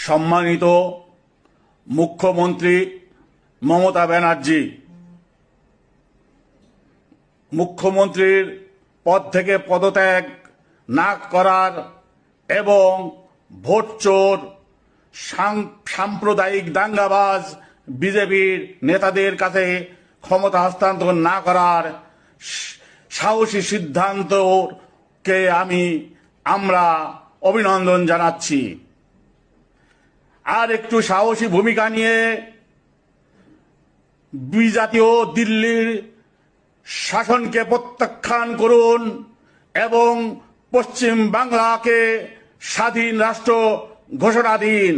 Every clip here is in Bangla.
সম্মানিত মুখ্যমন্ত্রী মমতা ব্যানার্জি, মুখ্যমন্ত্রীর পদ থেকে পদত্যাগ না করার এবং ভোটচোর সাম্প্রদায়িক দাঙ্গাবাজ বিজেপির নেতাদের কাছে ক্ষমতা হস্তান্তর না করার সাহসী সিদ্ধান্তকে আমরা অভিনন্দন জানাচ্ছি। আর একটু সাহসী ভূমিকা নিয়ে বিজাতীয় দিল্লির শাসনকে প্রত্যাখ্যান করুন এবং পশ্চিম বাংলাকে স্বাধীন রাষ্ট্র ঘোষণা দিন।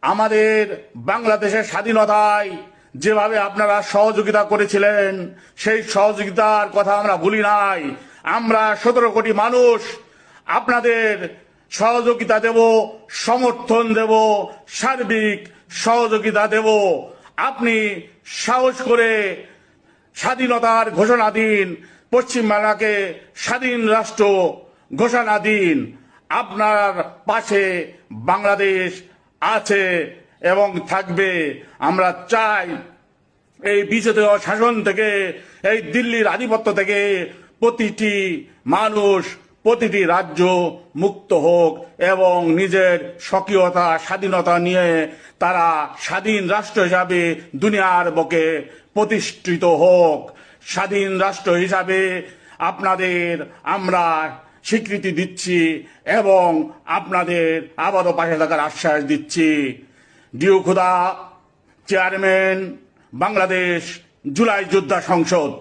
আমাদের বাংলাদেশের স্বাধীনতায় যেভাবে আপনারা সহযোগিতা করেছিলেন, সেই সহযোগিতার কথা আমরা ভুলি নাই। আমরা 17 কোটি মানুষ আপনাদের সহযোগিতা দেব, সমর্থন দেব, সার্বিক সহযোগিতা দেব। আপনি সাহস করে স্বাধীনতার ঘোষণা দিন, পশ্চিমবাংলাকে স্বাধীন রাষ্ট্র ঘোষণা দিন। আপনার পাশে বাংলাদেশ আছে এবং থাকবে। আমরা চাই এই বিজেপি শাসন থেকে, এই দিল্লির আধিপত্য থেকে প্রতিটি মানুষ, প্রতিটি রাজ্য মুক্ত হোক এবং নিজের স্বকীয়তা স্বাধীনতা নিয়ে তারা স্বাধীন রাষ্ট্র হিসাবে দুনিয়ার বুকে প্রতিষ্ঠিত হোক। স্বাধীন রাষ্ট্র হিসাবে আপনাদের আমরা স্বীকৃতি দিচ্ছি এবং আপনাদের আবারও পাশে থাকার আশ্বাস দিচ্ছি। ডিউ খুদা, চেয়ারম্যান, বাংলাদেশ জুলাই যোদ্ধা সংসদ।